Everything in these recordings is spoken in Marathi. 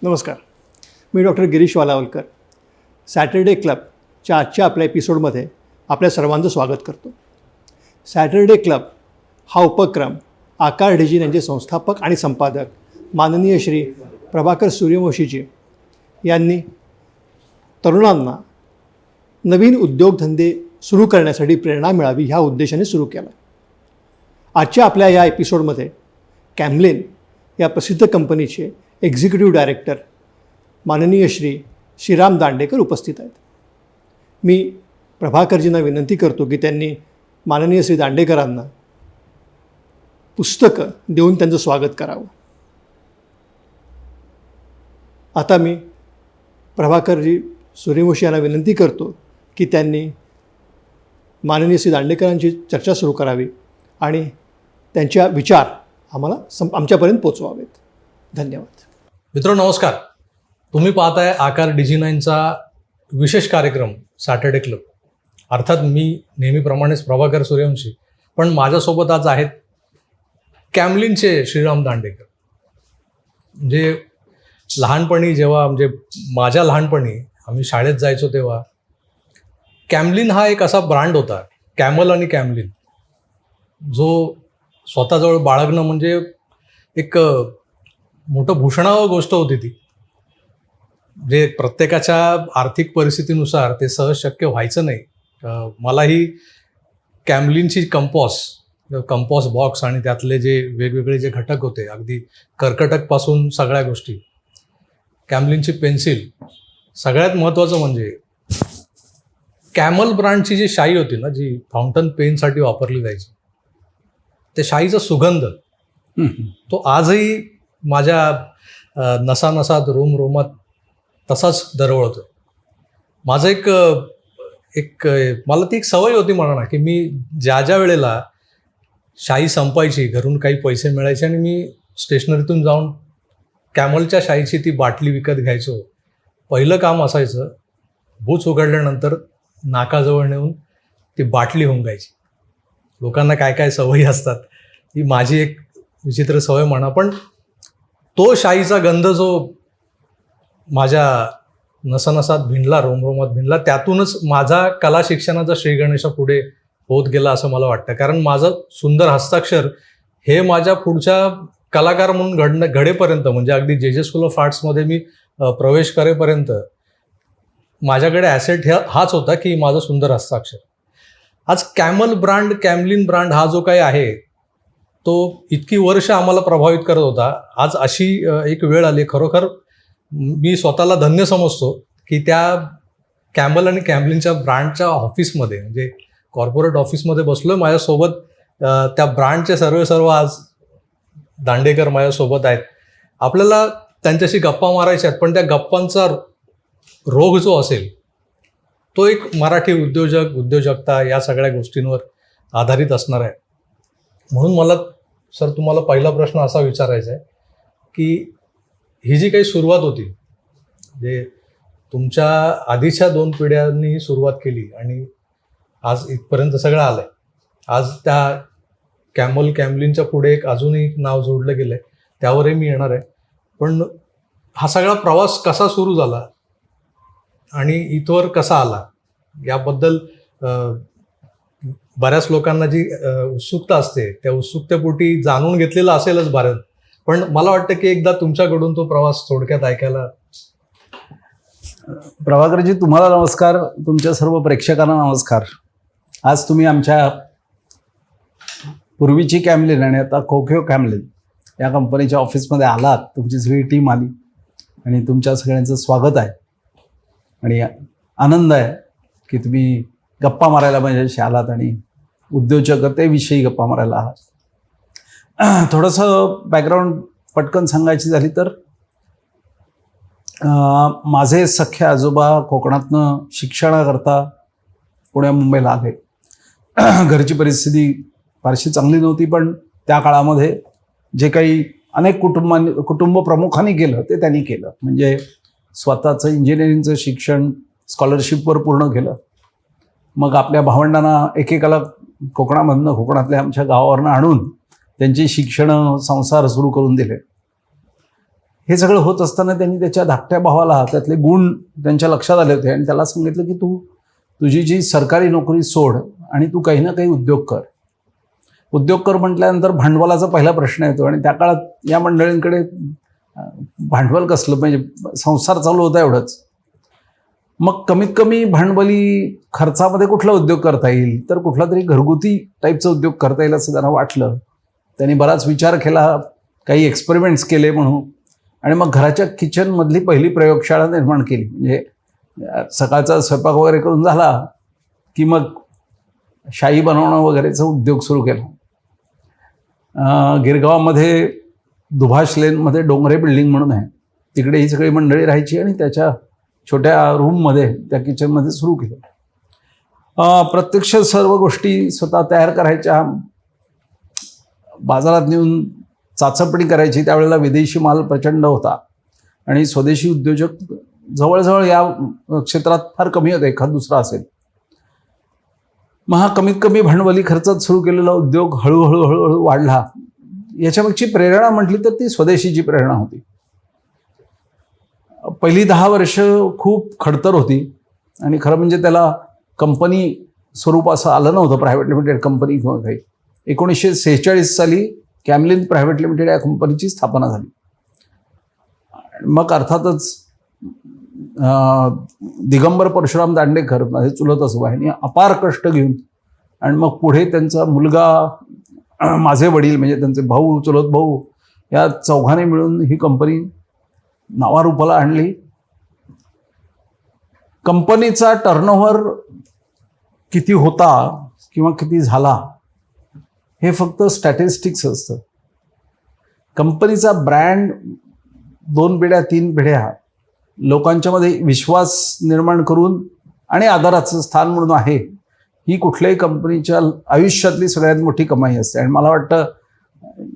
नमस्कार, मी डॉक्टर गिरीश वालावलकर. सॅटरडे क्लबच्या आजच्या आपल्या एपिसोडमध्ये आपल्या सर्वांचं स्वागत करतो. सॅटरडे क्लब हा उपक्रम आकार डिजिन यांचे संस्थापक आणि संपादक माननीय श्री प्रभाकर सूर्यवंशीजी यांनी तरुणांना नवीन उद्योगधंदे सुरू करण्यासाठी प्रेरणा मिळावी ह्या उद्देशाने सुरू केला. आजच्या आपल्या या एपिसोडमध्ये कॅमलिन या प्रसिद्ध कंपनीचे एक्झिक्युटिव्ह डायरेक्टर माननीय श्रीराम दांडेकर उपस्थित आहेत. मी प्रभाकरजींना विनंती करतो की त्यांनी माननीय श्री दांडेकरांना पुस्तकं देऊन त्यांचं स्वागत करावं. आता मी प्रभाकरजी सूर्यवंशी यांना विनंती करतो की त्यांनी माननीय श्री दांडेकरांची चर्चा सुरू करावी आणि त्यांच्या विचार आम्हाला आमच्यापर्यंत पोचवावेत. धन्यवाद. मित्रांनो नमस्कार. तुम्ही पाहताय आकार डिजिनाईनचा विशेष कार्यक्रम सॅटरडे क्लब. अर्थात मी नेहमीप्रमाणेच प्रभाकर सूर्यवंशी, पण माझ्यासोबत आज आहेत कॅमलिनचे श्रीराम दांडेकर. म्हणजे लहानपणी जेव्हा माझ्या लहानपणी आम्ही शाळेत जायचो तेव्हा कॅमलिन हा एक असा ब्रँड होता, कॅमल आणि कॅमलिन, जो स्वतःजवळ बाळगणं म्हणजे एक मोठं भूषणावं गोष्ट होती. ती जे प्रत्येकाच्या आर्थिक परिस्थितीनुसार ते सहज शक्य व्हायचं नाही. मलाही कॅमलिनची कंपॉस बॉक्स आणि त्यातले जे वेगवेगळे जे घटक होते, अगदी कर्कटकपासून सगळ्या गोष्टी, कॅमलिनची पेन्सिल, सगळ्यात महत्त्वाचं म्हणजे कॅमल ब्रँडची जी शाई होती ना, जी फाउंटन पेनसाठी वापरली जायची, ते शाईचा सुगंध तो आजही माझ्या नसानसात रोमात तसाच दरवळतो. माझं एक मला ती एक सवय होती म्हणा ना, की मी ज्या वेळेला शाई संपायची, घरून काही पैसे मिळायचे आणि मी स्टेशनरीतून जाऊन कॅमलच्या शाईची ती बाटली विकत घ्यायचो. पहिलं काम असायचं, बूच उघडल्यानंतर नाकाजवळ नेऊन ती बाटली हुंगायची. लोकांना काय काय सवयी असतात, ही माझी एक विचित्र सवय म्हणा, पण तो शाईचा गंध जो माझ्या नसानसात भिनला, रोमरोमात भिनला, त्यातूनच माझा कला शिक्षणाचा श्रीगणेशा पुढे होत गेला असं मला वाटतं. कारण माझं सुंदर हस्ताक्षर हे माझ्या पुढच्या कलाकार म्हणून घडेपर्यंत, म्हणजे अगदी जे स्कूल ऑफ आर्ट्समध्ये मी प्रवेश करेपर्यंत माझ्याकडे ॲसेट हाच होता की माझं सुंदर हस्ताक्षर. आज कॅमलिन ब्रँड हा जो काही आहे तो इतकी वर्ष आम्हाला प्रभावित करत होता. आज अशी एक वेळ आली, खरोखर मी स्वतःला धन्य समजतो की त्या कॅमल आणि कॅमलिनच्या ब्रँडच्या ऑफिसमध्ये, म्हणजे कॉर्पोरेट ऑफिसमध्ये बसलोय. माझ्यासोबत त्या ब्रँडचे सर्व आज दांडेकर माझ्यासोबत आहेत. आपल्याला त्यांच्याशी गप्पा मारायच्या आहेत, पण त्या गप्पांचा रोग जो असेल तो एक मराठी उद्योजकता या सगळ्या गोष्टींवर आधारित असणार आहे. म्हणून मला सर तुम्हाला पहिला प्रश्न असा विचारायचा आहे की ही जी काही सुरुवात होती, जे तुमच्या आधीच्या 2 पिढ्यांनी सुरुवात केली आणि आज इथपर्यंत सगळं आलंय. आज त्या कॅमलिनच्या पुढे अजूनही एक नाव जोडलं गेलंय, त्यावरही मी येणार आहे. पण हा सगळा प्रवास कसा सुरू झाला आणि इथवर कसा आला याबद्दल बऱ्याच लोकांना जी उत्सुकता असते, त्या उत्सुकतेपोटी जाणून घेतलेलं असेलच भारत, पण मला वाटतं की एकदा तुमच्याकडून तो प्रवास थोडक्यात ऐकायला. प्रभाकरजी, तुम्हाला नमस्कार. तुमच्या सर्व प्रेक्षकांना नमस्कार. आज तुम्ही आमच्या पूर्वीची कॅमलिन आणि आता कोकियो कॅमलिन या कंपनीच्या ऑफिसमध्ये आलात. तुमची सगळी टीम आली आणि तुमच्या सगळ्यांचं स्वागत आहे आणि आनंद आहे की तुम्ही गप्पा मारायला माझ्याशी आलात आणि उद्योजकतेविषयी गप्पा मारायला आहात. थोडंसं बॅकग्राऊंड पटकन सांगायची झाली तर माझे सख्खे आजोबा कोकणातनं शिक्षणाकरता पुण्या मुंबईला आले. घरची परिस्थिती फारशी चांगली नव्हती, पण त्या काळामध्ये जे काही अनेक कुटुंब प्रमुखांनी केलं ते त्यांनी केलं. म्हणजे स्वतःचं इंजिनिअरिंगचं शिक्षण स्कॉलरशिपवर पूर्ण केलं. मग आपल्या भावंडांना एकेकाला कोकणातल्या आमच्या गावावरनं आणून त्यांची शिक्षण संसार सुरू करून दिले. हे सगळं होत असताना त्यांनी त्याच्या धाकट्या भावाला त्यातले गुण त्यांच्या लक्षात आले होते आणि त्याला सांगितलं की तुझी जी सरकारी नोकरी सोड आणि तू काही ना काही उद्योग कर. उद्योग कर म्हटल्यानंतर भांडवलाचा पहिला प्रश्न येतो आणि त्या काळात या मंडळींकडे भांडवल कसलं, म्हणजे संसार चालू होता एवढंच. मग कमीत कमी भांडवली खर्चामध्ये कुठला उद्योग करता येईल, तर कुठला तरी घरगुती टाईपचा उद्योग करता येईल असं त्यांना वाटलं. त्यांनी बराच विचार केला, काही एक्सपेरिमेंट्स केले म्हणून, आणि मग घराच्या किचनमधली पहिली प्रयोगशाळा निर्माण केली. म्हणजे सकाळचा स्वयंपाक वगैरे करून झाला की मग शाई बनवणं वगैरेचा उद्योग सुरू केला. गिरगावामध्ये दुभाष लेनमध्ये डोंगरे बिल्डिंग म्हणून आहे, तिकडे ही सगळी मंडळी राहायची आणि त्याच्या छोट्या रूममध्ये त्या किचनमध्ये सुरू केलं. प्रत्यक्ष सर्व गोष्टी स्वतः तयार करायच्या, बाजारात नेऊन चाचपणी करायची. त्यावेळेला विदेशी माल प्रचंड होता आणि स्वदेशी उद्योजक जवळजवळ या क्षेत्रात फार कमी होते, एखाद दुसरा असेल. मग हा कमीत कमी भांडवली खर्चात सुरू केलेला उद्योग हळूहळू हळूहळू वाढला. याच्यामागची प्रेरणा म्हटली तर ती स्वदेशीची प्रेरणा होती. पहिली 10 वर्ष खूप खडतर होती आणि खरं म्हणजे त्याला कंपनी स्वरूप असं आलं नव्हतं, प्रायव्हेट लिमिटेड कंपनी किंवा काही. 1946 साली कॅमलिन प्रायव्हेट लिमिटेड या कंपनीची स्थापना झाली. मग अर्थातच दिगंबर परशुराम दांडेकर माझे चुलत आजोबा यांनी अपार कष्ट घेऊन आणि मग पुढे त्यांचा मुलगा, माझे वडील म्हणजे त्यांचे भाऊ, चुलत भाऊ, या चौघाने मिळून ही कंपनी नावारूपाला आणली. कंपनीचा टर्नओव्हर किती होता किंवा किती झाला हे फक्त स्टॅटिस्टिक्स असतं. कंपनीचा ब्रँड 2 पिढ्या 3 पिढ्या लोकांच्या मध्ये विश्वास निर्माण करून आणि आदराचं स्थान म्हणून आहे, ही कुठल्याही कंपनीच्या आयुष्यातली सगळ्यात मोठी कमाई असते. आणि मला वाटतं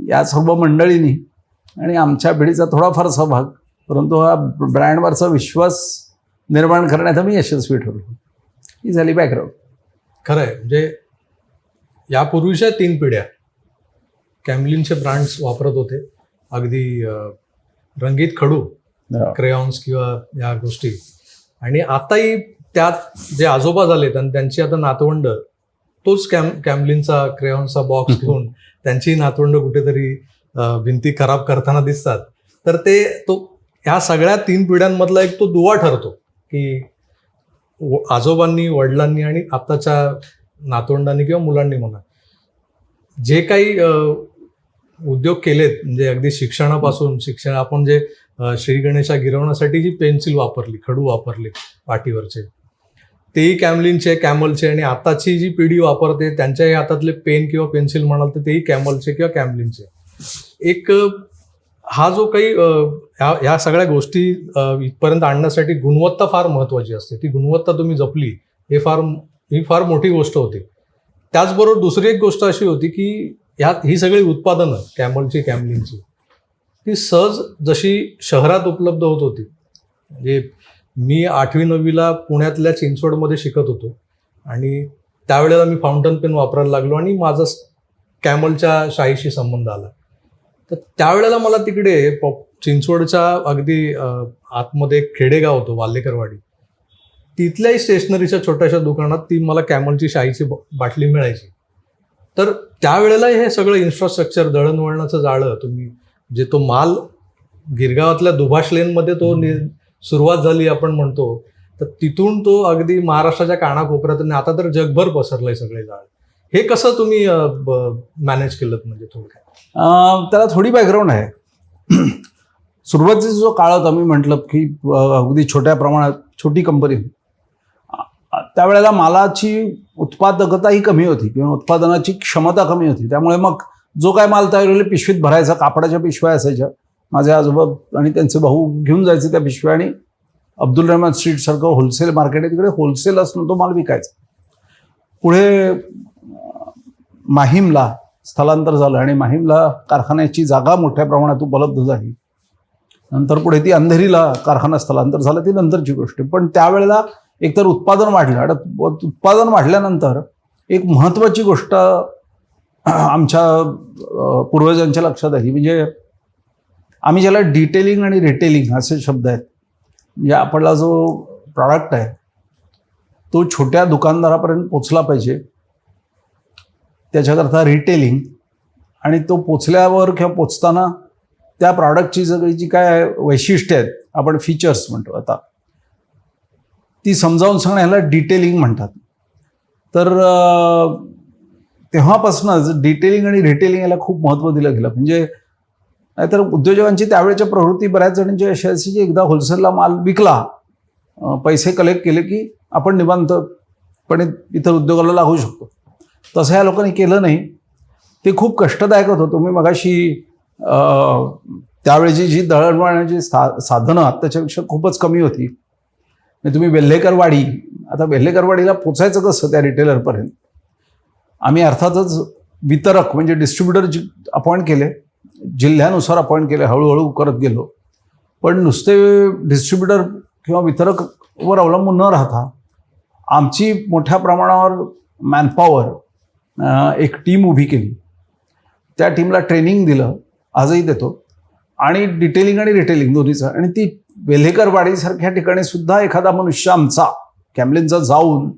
या सर्व मंडळींनी आणि आमच्या पिढीचा थोडाफार सहभाग, परंतु हा ब्रँडवरचा विश्वास निर्माण करण्यात आम्ही यशस्वी ठरलो. ही झाली बॅकग्राऊंड. खरं आहे. म्हणजे यापूर्वीच्या 3 पिढ्या कॅमलिनचे ब्रँड्स वापरत होते, अगदी रंगीत खडू, क्रेयॉन्स किंवा या गोष्टी. आणि आताही त्यात जे आजोबा झालेत आणि त्यांची आता नातवंड तोच कॅमलिनचा क्रेयॉन्सचा बॉक्स घेऊन त्यांची नातवंड कुठेतरी भिंती खराब करताना दिसतात. तर ह्या सगळ्या 3 पिढ्यांमधला एक तो दुवा ठरतो की आजोबांनी, वडिलांनी आणि आताच्या नातवंडांनी किंवा मुलांनी म्हणा जे काही उद्योग केलेत, म्हणजे अगदी शिक्षणापासून आपण जे श्री गणेशा गिरवण्यासाठी जी पेन्सिल वापरली, खडू वापरले पाटीवरचे, तेही कॅमलिनचे, कॅमलचे. आणि आताची जी पिढी वापरते त्यांच्याही हातातले पेन किंवा पेन्सिल म्हणाल तर तेही कॅमलचे किंवा कॅमलिनचे. एक हा जो काही ह्या सगळ्या गोष्टी इथपर्यंत आणण्यासाठी गुणवत्ता फार महत्त्वाची असते. ती गुणवत्ता तुम्ही जपली ही फार मोठी गोष्ट होती. त्याचबरोबर दुसरी एक गोष्ट अशी होती की ही सगळी उत्पादनं कॅमलची, कॅमलिनची, ती सहज जशी शहरात उपलब्ध होत होती. म्हणजे मी 8वी-9वीला पुण्यातल्या चिंचवडमध्ये शिकत होतो आणि त्यावेळेला मी फाउंटन पेन वापरायला लागलो आणि माझा कॅमलच्या शाईशी संबंध आला. तर त्यावेळेला मला तिकडे चिंचवडच्या अगदी आतमध्ये एक खेडेगाव होतं, वाल्लेकरवाडी, तिथल्याही स्टेशनरीच्या छोट्याशा दुकानात ती मला कॅमलची शाईची बाटली मिळायची. तर त्यावेळेला हे सगळं इन्फ्रास्ट्रक्चर, दळणवळणाचं जाळं, तुम्ही जे तो माल गिरगावातल्या दुभाष लेनमध्ये सुरुवात झाली आपण म्हणतो, तर तिथून तो अगदी महाराष्ट्राच्या कानाकोपऱ्यात आणि आता तर जगभर पसरलंय सगळे जाळ. हे कसं तुम्ही मॅनेज केलं, म्हणजे थोडक्यात? त्याला थोडी बॅकग्राऊंड आहे. सुरुवातीचा जो काळ होता, मी म्हटलं की अगदी छोट्या प्रमाणात छोटी कंपनी, त्यावेळेला मालाची उत्पादकता ही कमी होती किंवा उत्पादनाची क्षमता कमी होती. त्यामुळे मग जो काय माल तयार होईल पिशवीत भरायचा, कापडाच्या पिशव्या असायच्या. माझे आजोबा आणि त्यांचे भाऊ घेऊन जायचे त्या पिशव्या आणि अब्दुल रहमान स्ट्रीट सारखं होलसेल मार्केट आहे, तिकडे होलसेल असणं तो माल विकायचा. पुढे माहीमला स्थलांतर झालं आणि माहीमला कारखान्याची जागा मोठ्या प्रमाणात उपलब्ध झाली. नंतर पुढे ती अंधेरीला कारखाना स्थलांतर झालं, ती नंतरची गोष्ट. पण त्यावेळेला एकतर उत्पादन वाढलं आणि उत्पादन वाढल्यानंतर एक महत्त्वाची गोष्ट आमच्या पूर्वजांच्या लक्षात आली, म्हणजे आम्ही ज्याला डिटेलिंग आणि रिटेलिंग असे शब्द आहेत, म्हणजे आपला जो प्रॉडक्ट आहे तो छोट्या दुकानदारापर्यंत पोचला पाहिजे, त्याच्याकरता रिटेलिंग, आणि तो पोचल्यावर किंवा पोचताना त्या प्रॉडक्टची सगळी जी काय वैशिष्ट्ये आहेत, आपण फीचर्स म्हणतो आता, ती समजावून सांगणं ह्याला डिटेलिंग म्हणतात. तर तेव्हापासूनच डिटेलिंग आणि रिटेलिंग याला खूप महत्त्व दिलं गेलं. म्हणजे नाहीतर उद्योजकांची त्यावेळेच्या प्रवृत्ती बऱ्याच जणांची अशी असायची की एकदा होलसेलला माल विकला, पैसे कलेक्ट केले की आपण निवांतपणे इतर उद्योगाला लागू शकतो. तसं ह्या लोकांनी केलं नाही. ते खूप कष्टदायक होतं. तुम्ही मगाशी त्यावेळेची जी दळणवळणाची साधनं आत्ताच्यापेक्षा खूपच कमी होती. तुम्ही वेल्हेकरवाडी, आता वेल्हेकरवाडीला पोचायचं कसं त्या रिटेलरपर्यंत? आम्ही अर्थातच वितरक म्हणजे डिस्ट्रीब्युटर अपॉइंट केले, जिल्ह्यानुसार अपॉइंट केले, हळूहळू करत गेलो. पण नुसते डिस्ट्रीब्युटर किंवा वितरकवर अवलंबून न राहता आमची मोठ्या प्रमाणावर मॅनपॉवर एक टीम उभी केली. त्या टीमला ट्रेनिंग दिलं, आजही देतो, आणि डिटेलिंग आणि रिटेलिंग दोन्हीचं. आणि ती वेल्हेकरवाडीसारख्या ठिकाणी सुद्धा एखादा मनुष्य आमचा कॅमलिनचा जाऊन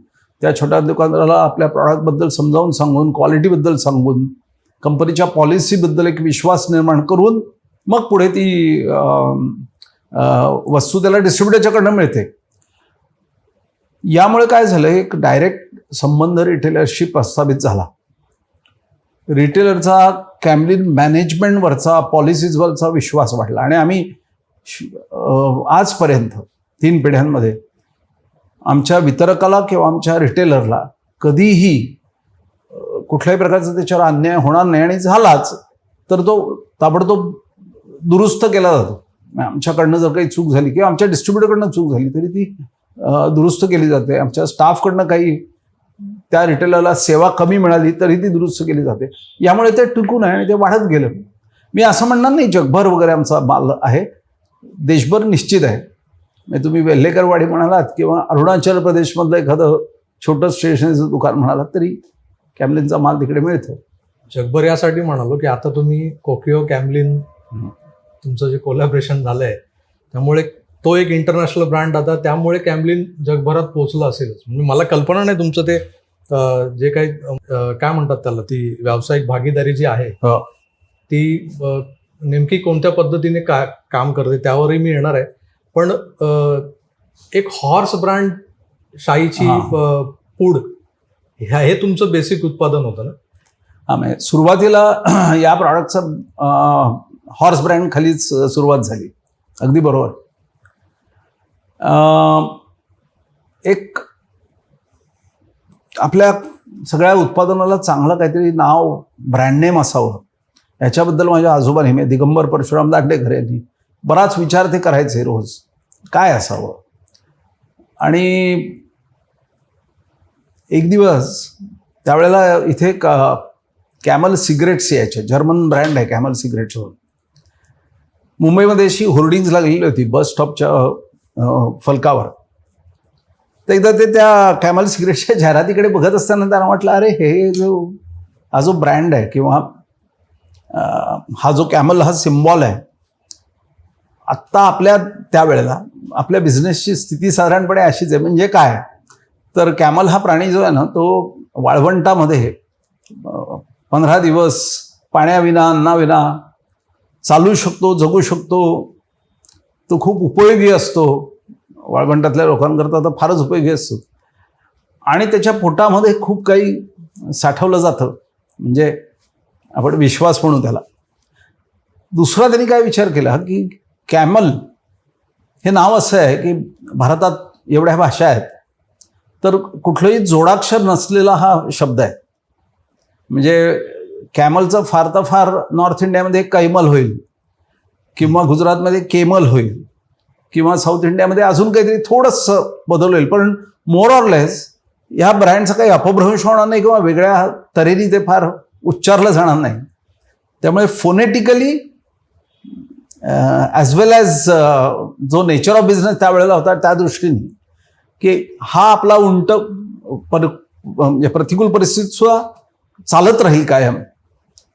त्या छोट्या दुकानदाराला आपल्या प्रॉडक्टबद्दल समजावून सांगून, क्वालिटीबद्दल सांगून, कंपनीच्या पॉलिसीबद्दल एक विश्वास निर्माण करून मग पुढे ती वस्तू त्याला डिस्ट्रीब्युटरच्याकडनं मिळते. यामुळे काय झालं, एक डायरेक्ट संबंध रिटेलरशी प्रस्थापित झाला. रिटेलरचा कॅमलिन मॅनेजमेंटवरचा, पॉलिसीजवरचा विश्वास वाढला. आणि आम्ही आजपर्यंत 3 पिढ्यांमध्ये आमच्या वितरकाला किंवा आमच्या रिटेलरला कधीही कुठल्याही प्रकारचा त्याच्यावर अन्याय होणार नाही. आणि झालाच तर तो ताबडतोब दुरुस्त केला जातो. आमच्याकडनं जर काही चूक झाली किंवा आमच्या डिस्ट्रीब्युटरकडनं चूक झाली तरी ती दुरुस्त केली जाते. आमच्या स्टाफकडनं काही त्या रिटेलरला सेवा कमी मिळाली तरी ती दुरुस्त केली जाते. यामुळे ते टिकून आहे आणि ते वाढत गेलं. मी असं म्हणणार नाही जगभर वगैरे आमचा माल आहे, देशभर निश्चित आहे. म्हणजे तुम्ही वेल्हेकरवाडी म्हणालात किंवा अरुणाचल प्रदेशमधलं एखादं छोटं स्टेशनरीचं दुकान म्हणालात तरी कॅमलिनचा माल तिकडे मिळतो. जगभर यासाठी म्हणालो की आता तुम्ही कोकियो कॅमलिन तुमचं जे कोलॅबरेशन झालंय त्यामुळे तो एक इंटरनॅशनल ब्रँड आता, त्यामुळे कॅमलिन जगभरात पोहोचलं असेलच. म्हणजे मला कल्पना नाही तुमचं ते जे काही काय म्हणतात त्याला, ती व्यावसायिक भागीदारी जी आहे ती नेमकी कोणत्या पद्धतीने काम करते त्यावरही मी येणार आहे. पण एक हॉर्स ब्रँड शाईची पूड हे तुमचं बेसिक उत्पादन होतं ना? हां, सुरुवातीला या प्रॉडक्टचा हॉर्स ब्रँड खालीच सुरुवात झाली. अगदी बरोबर. एक आपल्या सगळ्या उत्पादनाला चांगलं काहीतरी नाव, ब्रँड नेम असावं, याच्याबद्दल माझ्या आजोबा नेहमी, दिगंबर परशुराम दांडेकर यांनी बराच विचार ते करायचे रोज, काय असावं. आणि एक दिवस त्यावेळेला इथे कॅमल सिगरेट्स यायचे, जर्मन ब्रँड आहे कॅमल सिगरेट्स. मुंबईमध्ये अशी होर्डिंग्ज लागलेली होती बस स्टॉपच्या फलकावर. तर एकदा ते त्या कॅमल सिगरेटच्या जाहिरातीकडे बघत असताना त्यांना वाटलं, अरे हा जो ब्रँड आहे किंवा हा जो कॅमल हा सिम्बॉल आहे, आत्ता आपल्या त्यावेळेला आपल्या बिझनेसची स्थिती साधारणपणे अशीच आहे. म्हणजे काय तर कॅमल हा प्राणी जो आहे ना, तो वाळवंटामध्ये 15 दिवस पाण्याविना, अन्नाविना चालू शकतो, जगू शकतो. तो खूप उपयोगी असतो. वाळवंटातल्या लोकांकरता तर फारच उपयोगी असतो. आणि त्याच्या पोटामध्ये खूप काही साठवलं जातं, म्हणजे आपण विश्वास म्हणू त्याला. दुसरा त्यांनी काय विचार केला की कॅमल हे नाव असं आहे की भारतात एवढ्या भाषा आहेत, तर कुठलंही जोडाक्षर नसलेला हा शब्द आहे. म्हणजे कॅमलचं फार तर फार नॉर्थ इंडियामध्ये कैमल होईल, किंवा गुजरातमध्ये केमल होईल, किंवा साऊथ इंडियामध्ये अजून काहीतरी थोडंसं बदल होईल. पण मोर ऑर लेस ह्या ब्रँडचा काही अपभ्रंश होणार नाही किंवा वेगळ्या तऱ्हेने ते फार उच्चारलं जाणार नाही. त्यामुळे फोनेटिकली ॲज वेल ॲज जो नेचर ऑफ बिझनेस त्यावेळेला होता त्या दृष्टीने की हा आपला म्हणजे प्रतिकूल परिस्थितीत सुद्धा चालत राहील कायम,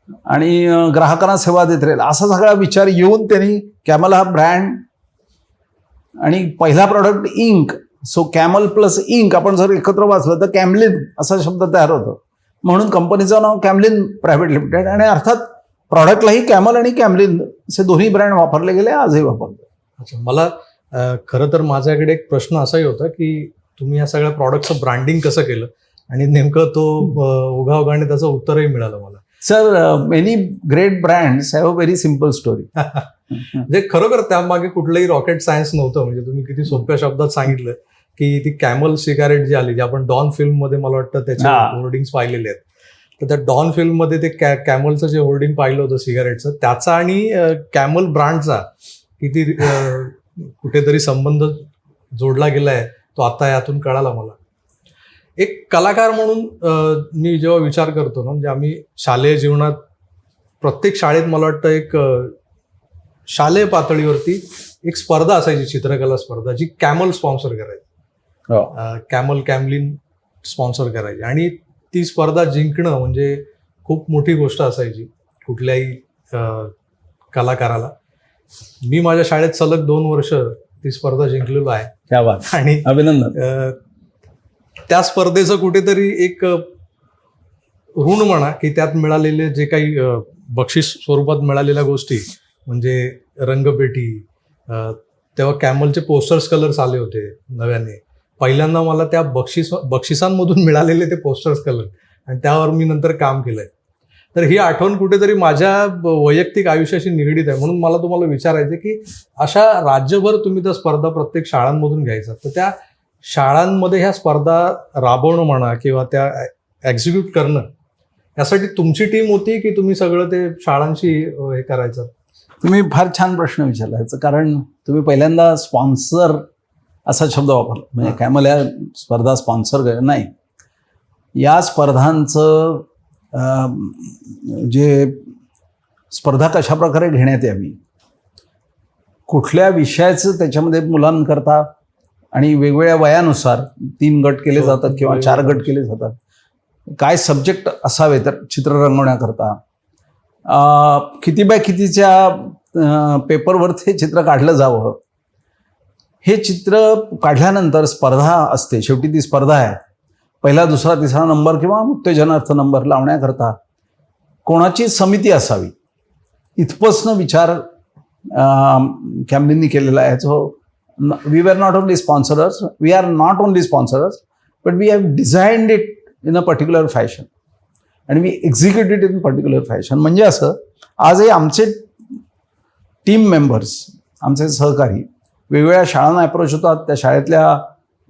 आणि ग्राहकांना सेवा देत राहील असा सगळा विचार येऊन त्यांनी कॅमल हा ब्रँड आणि पहिला product ink. So Camel plus ink आपण जर एकत्र वाचलं तर कॅमलिन असा शब्द तयार होतो. म्हणून कंपनीचं नाव कॅमलिन प्रायव्हेट लिमिटेड. आणि अर्थात प्रॉडक्टलाही कॅमल आणि कॅमलिन असे दोन्ही ब्रँड वापरले गेले, आजही वापरतो. अच्छा, मला खरं तर माझ्याकडे एक प्रश्न असाही होता की तुम्ही या सगळ्या प्रॉडक्टचं ब्रँडिंग कसं केलं, आणि नेमकं तो ओघाओघाने त्याचं उत्तरही मिळालं मला. Sir, many great brands have a very simple story. म्हणजे खरोखर त्यामागे कुठलंही रॉकेट सायन्स नव्हतं. म्हणजे तुम्ही किती सोप्या शब्दात सांगितलं की ती कॅमल सिगारेट जी आली, जी आपण डॉन फिल्म मध्ये मला वाटतं त्याचे होर्डिंग्स पाहिलेले आहेत, तर त्या डॉन फिल्म मध्ये ते कॅमलचं जे होर्डिंग पाहिलं होतं सिगारेटचं, त्याचा आणि कॅमल ब्रँडचा किती कुठेतरी संबंध जोडला गेलाय तो आता यातून कळाला मला. एक कलाकार म्हणून मी जेव्हा विचार करतो ना, म्हणजे आम्ही शालेय जीवनात प्रत्येक शाळेत मला वाटतं एक शालेय पातळीवरती एक स्पर्धा असायची, चित्रकला स्पर्धा, जी कॅमल स्पॉन्सर करायची. कॅमलिन स्पॉन्सर करायची. आणि ती स्पर्धा जिंकणं म्हणजे खूप मोठी गोष्ट असायची कुठल्याही कलाकाराला. मी माझ्या शाळेत सलग 2 वर्ष ती स्पर्धा जिंकलेलो आहे. आणि अभिनंदन. त्या स्पर्धेचं कुठेतरी एक ऋण म्हणा की त्यात मिळालेले जे काही बक्षीस स्वरूपात मिळालेल्या गोष्टी, म्हणजे रंगपेटी, तेव्हा कॅमलचे पोस्टर्स कलर्स आले होते नव्याने. पहिल्यांदा मला त्या बक्षिसांमधून मिळालेले ते पोस्टर्स कलर, आणि त्यावर मी नंतर काम केलंय. तर ही आठवण कुठेतरी माझ्या वैयक्तिक आयुष्याशी निगडीत आहे. म्हणून मला तुम्हाला विचारायचं की अशा राज्यभर तुम्ही त्या स्पर्धा प्रत्येक शाळांमधून घ्यायचा, तर त्या शाळांमध्ये ह्या स्पर्धा राबवणं म्हणा किंवा त्या एक्झिक्यूट करणं, यासाठी तुमची टीम होती की तुम्ही सगळं ते शाळांशी हे करायचं? तुम्ही फार छान प्रश्न विचारला. कारण तुम्ही पहिल्यांदा स्पॉन्सर असा शब्द वापरला. म्हणजे कॅमल या स्पर्धा स्पॉन्सर नाही. या स्पर्धांचं जे स्पर्धा कशा प्रकारे घेण्यात यावी, कुठल्या विषयाचं त्याच्यामध्ये मुलांकरता, आणि वेगवेगळ्या वयानुसार 3 गट केले जातात किंवा 4 गट केले जातात, काय सब्जेक्ट असावे तर चित्र रंगवण्याकरता, किती बाय कितीच्या पेपरवर ते चित्र काढलं जावं, हे चित्र काढल्यानंतर स्पर्धा असते. शेवटी ती स्पर्धा आहे. पहिला, दुसरा, तिसरा नंबर किंवा उत्तेजनार्थ नंबर लावण्याकरता कोणाची समिती असावी, इथपासनं विचार कॅमलिननी केलेला आहे. So we were not only sponsors, we are not only sponsors, but we have designed it in a particular fashion and we execute it in particular fashion. म्हणजे असं, आजही आमचे टीम मेंबर्स, आमचे सहकारी वेगवेगळ्या शाळांना अप्रोच होतात. त्या शाळेतल्या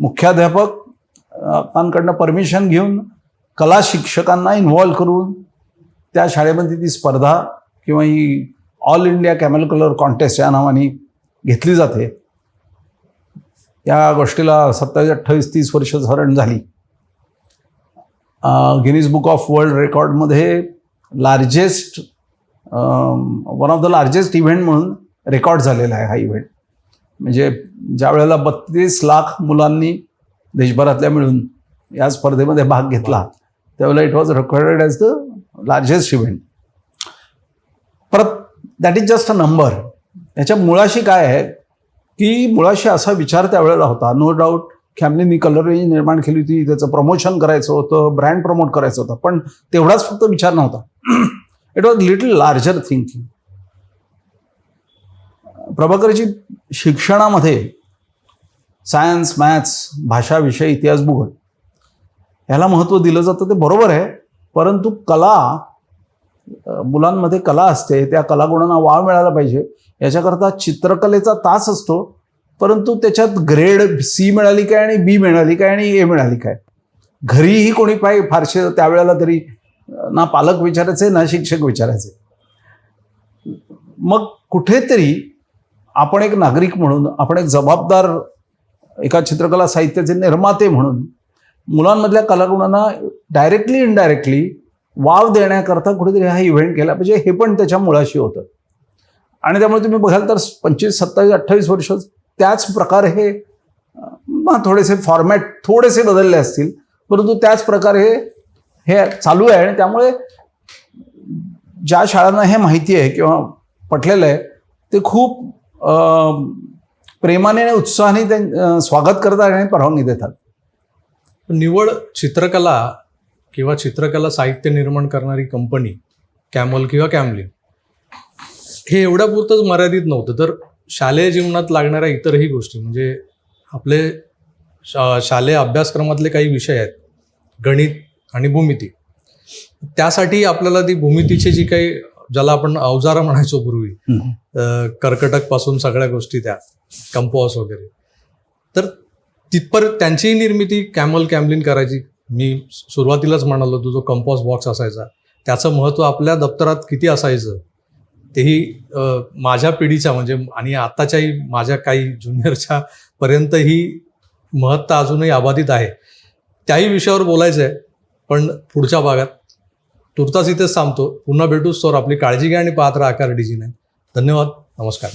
मुख्याध्यापकांकडनं परमिशन घेऊन कला शिक्षकांना इन्व्हॉल्व करून त्या शाळेमध्ये ती स्पर्धा किंवा ही all India camel colour contest या नावाने घेतली जाते. या गोष्टीला 27, 28, 30 वर्ष धरण झाली. गिनीज बुक ऑफ वर्ल्ड रेकॉर्डमध्ये largest, one of the largest event म्हणून रेकॉर्ड झालेला आहे हा इव्हेंट. म्हणजे ज्या वेळेला 32 लाख मुलांनी देशभरातल्या मिळून या स्पर्धेमध्ये भाग घेतला, त्यावेळेला it was recorded as the largest event. परत that is just a number. याच्या मुळाशी काय आहे की मुळाशी असा विचार त्यावेळेला होता. नो डाऊट कॅमलिननी कलर रेंज निर्माण केली होती, त्याचं प्रमोशन करायचं होतं, ब्रँड प्रमोट करायचं होतं, पण तेवढाच फक्त विचार नव्हता. It was little larger thinking. Prabhakarji शिक्षणामध्ये सायन्स, मॅथ्स, भाषा, विषय, इतिहास, भूगोल ह्याला महत्त्व दिलं जातं, ते बरोबर आहे. परंतु कला, मुलांमध्ये कला असते, त्या कलागुणांना वाव मिळाला पाहिजे याच्याकरता चित्रकलेचा तास असतो. परंतु त्याच्यात ग्रेड सी मिळाली काय आणि बी मिळाली काय आणि ए मिळाली काय, घरीही कोणी फारसे त्यावेळेला तरी ना पालक विचारायचे ना शिक्षक विचारायचे. मग कुठेतरी आपण एक नागरिक म्हणून, आपण एक जबाबदार एका चित्रकला साहित्याचे निर्माते म्हणून मुलांमधल्या कलागुणांना डायरेक्टली इनडायरेक्टली वाव देण्याकरता कुठेतरी हा इव्हेंट केला पाहिजे, हे पण त्याच्या मुळाशी होतं. आणि त्यामुळे तुम्ही बघाल तर 25, 27, 28 वर्ष त्याच प्रकारे हे थोडेसे फॉर्मॅट थोडेसे बदलले असतील, परंतु त्याच प्रकारे हे चालू आहे. आणि त्यामुळे ज्या शाळांना हे माहिती आहे किंवा पटलेलं आहे ते खूप प्रेमाने आणि उत्साहाने स्वागत करतात आणि परवानगी देतात. निवड चित्रकला किंवा चित्रकला साहित्य निर्माण करणारी कंपनी कॅमल किंवा कॅमलिन हे एवढ्यापुरतंच मर्यादित नव्हतं, तर शालेय जीवनात लागणाऱ्या इतरही गोष्टी म्हणजे आपले शालेय अभ्यासक्रमातले काही विषय आहेत, गणित आणि भूमिती. त्यासाठी आपल्याला ती भूमितीची जी काही, ज्याला आपण अवजारं म्हणायचो पूर्वी, कर्कटक पासून सगळ्या गोष्टी, त्या कंपॉस वगैरे, तर तिथपर्यंत त्यांचीही निर्मिती कॅमलिन करायची. मी सुरुवातीलाच म्हणालो, तो जो कंपॉस बॉक्स असायचा त्याचं महत्त्व आपल्या दप्तरात किती असायचं तेही माझ्या पिढीच्या म्हणजे आणि आत्ताच्याही माझ्या काही ज्युनियरच्या पर्यंत ही महत्ता अजूनही अबाधित आहे. त्याही विषयावर बोलायचं आहे, पण पुढच्या भागात. तुर्तास इथेच थांबतो. पुन्हा भेटूच तर आपली काळजी घ्या आणि पाहत राहा आकार DG9. धन्यवाद. नमस्कार.